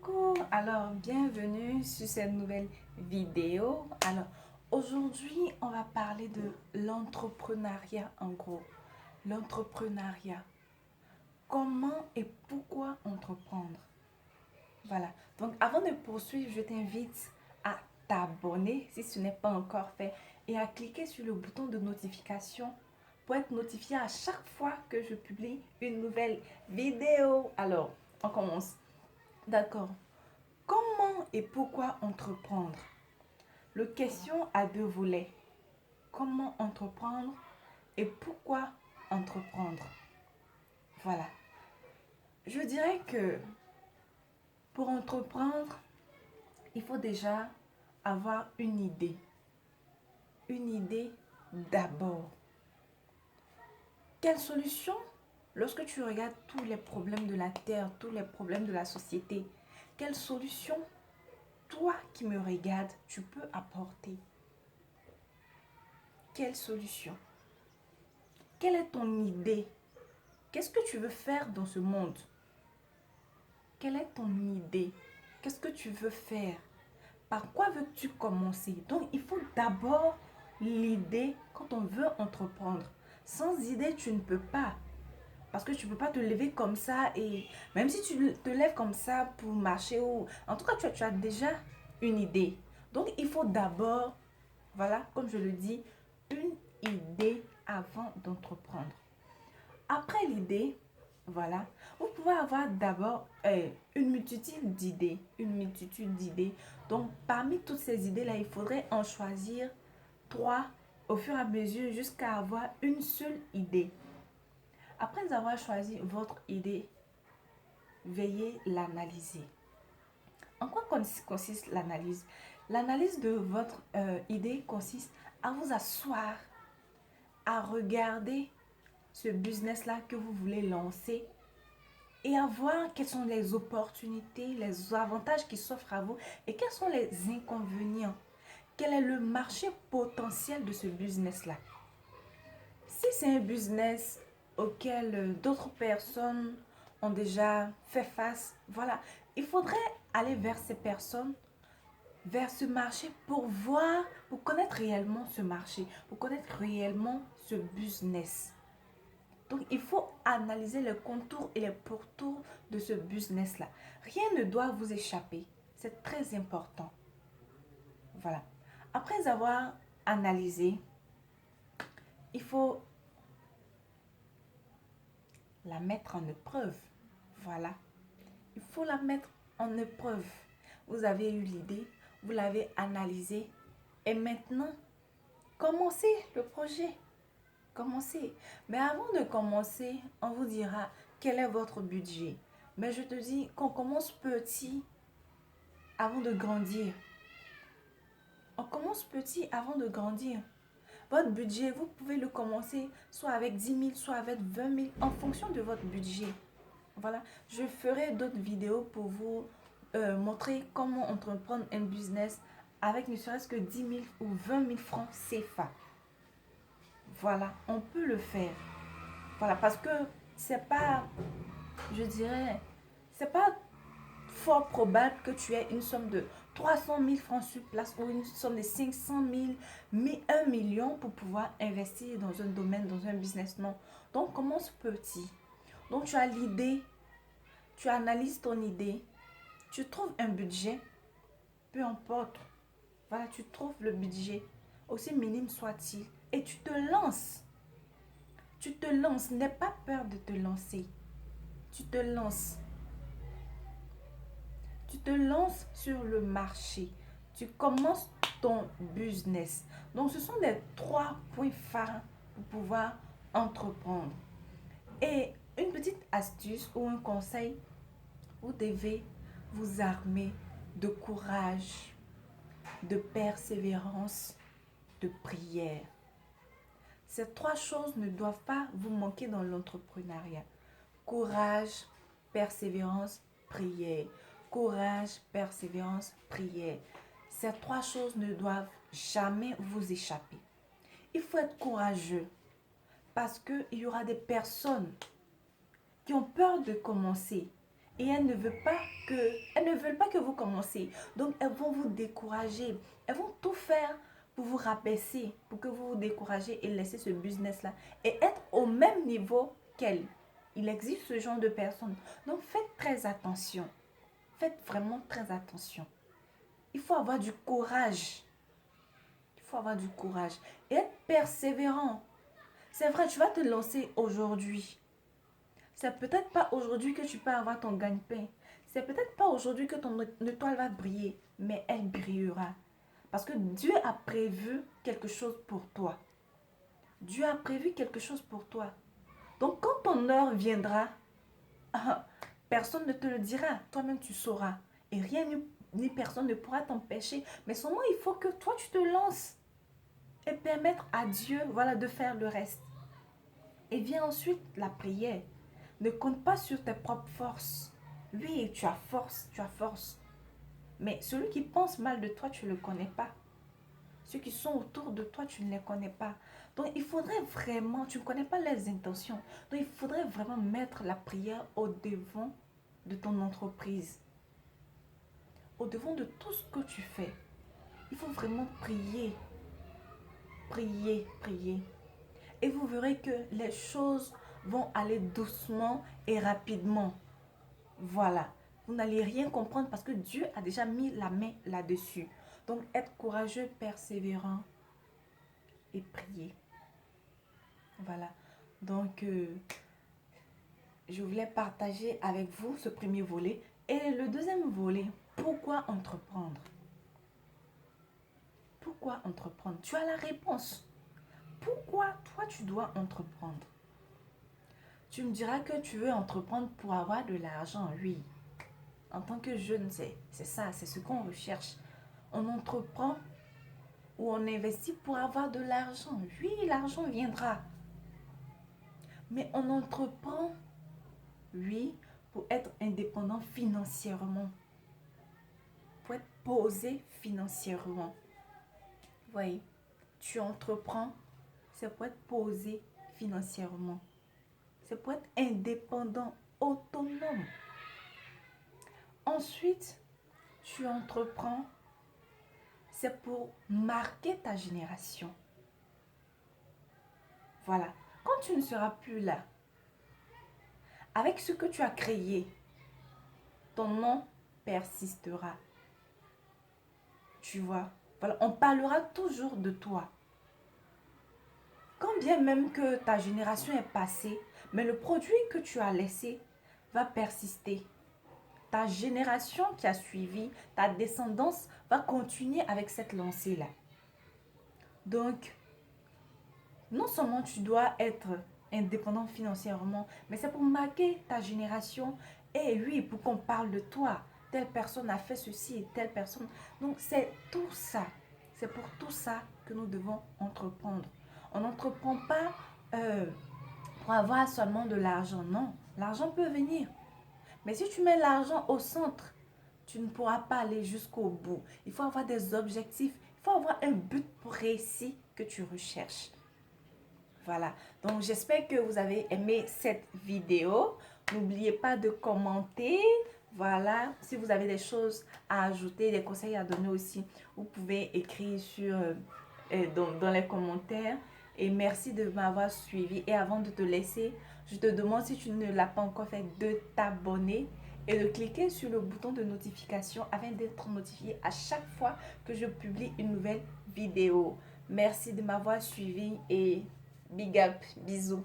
Coucou, alors bienvenue sur cette nouvelle vidéo. Alors aujourd'hui on va parler de l'entrepreneuriat en gros. L'entrepreneuriat, comment et pourquoi entreprendre. Voilà, donc avant de poursuivre, je t'invite à t'abonner si ce n'est pas encore fait et à cliquer sur le bouton de notification pour être notifié à chaque fois que je publie une nouvelle vidéo. Alors, on commence. D'accord. Comment et pourquoi entreprendre? Le question a deux volets. Comment entreprendre et pourquoi entreprendre? Voilà. Je dirais que pour entreprendre, il faut déjà avoir une idée. Une idée d'abord. Quelle solution? Lorsque tu regardes tous les problèmes de la terre, tous les problèmes de la société, quelle solution, toi qui me regardes, tu peux apporter? Quelle solution? Quelle est ton idée? Qu'est-ce que tu veux faire dans ce monde? Quelle est ton idée? Qu'est-ce que tu veux faire? Par quoi veux-tu commencer? Donc, il faut d'abord l'idée quand on veut entreprendre. Sans idée, tu ne peux pas. Parce que tu ne peux pas te lever comme ça et même si tu te lèves comme ça pour marcher ou... En tout cas, tu as déjà une idée. Donc, il faut d'abord, voilà, comme je le dis, une idée avant d'entreprendre. Après l'idée, voilà, vous pouvez avoir d'abord une multitude d'idées. Une multitude d'idées. Donc, parmi toutes ces idées-là, il faudrait en choisir trois au fur et à mesure jusqu'à avoir une seule idée. Après avoir choisi votre idée, veuillez l'analyser. En quoi consiste l'analyse? L'analyse de votre idée consiste à vous asseoir, à regarder ce business-là que vous voulez lancer et à voir quelles sont les opportunités, les avantages qui s'offrent à vous et quels sont les inconvénients. Quel est le marché potentiel de ce business-là? Si c'est un business auquel d'autres personnes ont déjà fait face, voilà, il faudrait aller vers ces personnes, vers ce marché pour voir, pour connaître réellement ce marché, pour connaître réellement ce business. Donc, il faut analyser les contours et les pourtours de ce business-là. Rien ne doit vous échapper. C'est très important. Voilà. Après avoir analysé, il faut la mettre en épreuve. Voilà. Il faut la mettre en épreuve. Vous avez eu l'idée, vous l'avez analysée et maintenant, commencez le projet. Commencez. Mais avant de commencer, on vous dira quel est votre budget. Mais je te dis qu'on commence petit avant de grandir. On commence petit avant de grandir. Votre budget, vous pouvez le commencer soit avec 10 000, soit avec 20 000 en fonction de votre budget. Voilà, je ferai d'autres vidéos pour vous montrer comment entreprendre un business avec ne serait-ce que 10 000 ou 20 000 francs CFA. Voilà, on peut le faire. Voilà, parce que c'est pas, je dirais, c'est pas fort probable que tu aies une somme de 300 000 francs sur place ou une somme de 500 000, 1 million pour pouvoir investir dans un domaine, dans un business. Non. Donc, commence petit. Donc, tu as l'idée, tu analyses ton idée, tu trouves un budget, peu importe. Voilà, tu trouves le budget, aussi minime soit-il, et tu te lances. Tu te lances, n'aie pas peur de te lancer. Tu te lances. Tu te lances sur le marché. Tu commences ton business. Donc, ce sont les trois points phares pour pouvoir entreprendre. Et une petite astuce ou un conseil, vous devez vous armer de courage, de persévérance, de prière. Ces trois choses ne doivent pas vous manquer dans l'entrepreneuriat. Courage, persévérance, prière. Courage, persévérance, prière. Ces trois choses ne doivent jamais vous échapper. Il faut être courageux parce qu'il y aura des personnes qui ont peur de commencer et elles ne veulent pas que vous commenciez. Donc, elles vont vous décourager. Elles vont tout faire pour vous rabaisser, pour que vous vous découragez et laisser ce business-là et être au même niveau qu'elles. Il existe ce genre de personnes. Donc, faites très attention. Faites vraiment très attention. Il faut avoir du courage. Il faut avoir du courage et être persévérant. C'est vrai, tu vas te lancer aujourd'hui. C'est peut-être pas aujourd'hui que tu peux avoir ton gagne-pain. C'est peut-être pas aujourd'hui que ton étoile va briller, mais elle brillera. Parce que Dieu a prévu quelque chose pour toi. Dieu a prévu quelque chose pour toi. Donc quand ton heure viendra, personne ne te le dira. Toi-même tu sauras. Et rien ni personne ne pourra t'empêcher. Mais seulement il faut que toi tu te lances. Et permettre à Dieu, voilà, de faire le reste. Et vient ensuite la prière. Ne compte pas sur tes propres forces. Oui, tu as force, tu as force. Mais celui qui pense mal de toi, tu ne le connais pas. Ceux qui sont autour de toi, tu ne les connais pas. Donc, il faudrait vraiment, tu ne connais pas les intentions. Donc, il faudrait vraiment mettre la prière au devant de ton entreprise. Au devant de tout ce que tu fais. Il faut vraiment prier. Prier, prier. Et vous verrez que les choses vont aller doucement et rapidement. Voilà. Vous n'allez rien comprendre parce que Dieu a déjà mis la main là-dessus. Donc, être courageux, persévérant et prier. Voilà. Donc, je voulais partager avec vous ce premier volet. Et le deuxième volet, pourquoi entreprendre? Pourquoi entreprendre? Tu as la réponse. Pourquoi toi, tu dois entreprendre? Tu me diras que tu veux entreprendre pour avoir de l'argent, oui. En tant que jeune, c'est ça, c'est ce qu'on recherche. On entreprend ou on investit pour avoir de l'argent. Oui, l'argent viendra. Mais on entreprend, oui, pour être indépendant financièrement. Pour être posé financièrement. Vous voyez, tu entreprends, c'est pour être posé financièrement. C'est pour être indépendant, autonome. Ensuite, tu entreprends, c'est pour marquer ta génération. Voilà. Quand tu ne seras plus là, avec ce que tu as créé, ton nom persistera. Tu vois. Voilà. On parlera toujours de toi. Quand bien même que ta génération est passée, mais le produit que tu as laissé va persister. Ta génération qui a suivi, ta descendance va continuer avec cette lancée-là. Donc, non seulement tu dois être indépendant financièrement, mais c'est pour marquer ta génération. Et oui, pour qu'on parle de toi. Telle personne a fait ceci et telle personne. Donc, c'est tout ça. C'est pour tout ça que nous devons entreprendre. On n'entreprend pas pour avoir seulement de l'argent. Non, l'argent peut venir. Mais si tu mets l'argent au centre, tu ne pourras pas aller jusqu'au bout. Il faut avoir des objectifs. Il faut avoir un but précis que tu recherches. Voilà. Donc, j'espère que vous avez aimé cette vidéo. N'oubliez pas de commenter. Voilà. Si vous avez des choses à ajouter, des conseils à donner aussi, vous pouvez écrire dans les commentaires. Et merci de m'avoir suivi. Et avant de te laisser, je te demande, si tu ne l'as pas encore fait, de t'abonner et de cliquer sur le bouton de notification afin d'être notifié à chaque fois que je publie une nouvelle vidéo. Merci de m'avoir suivi et big up, bisous.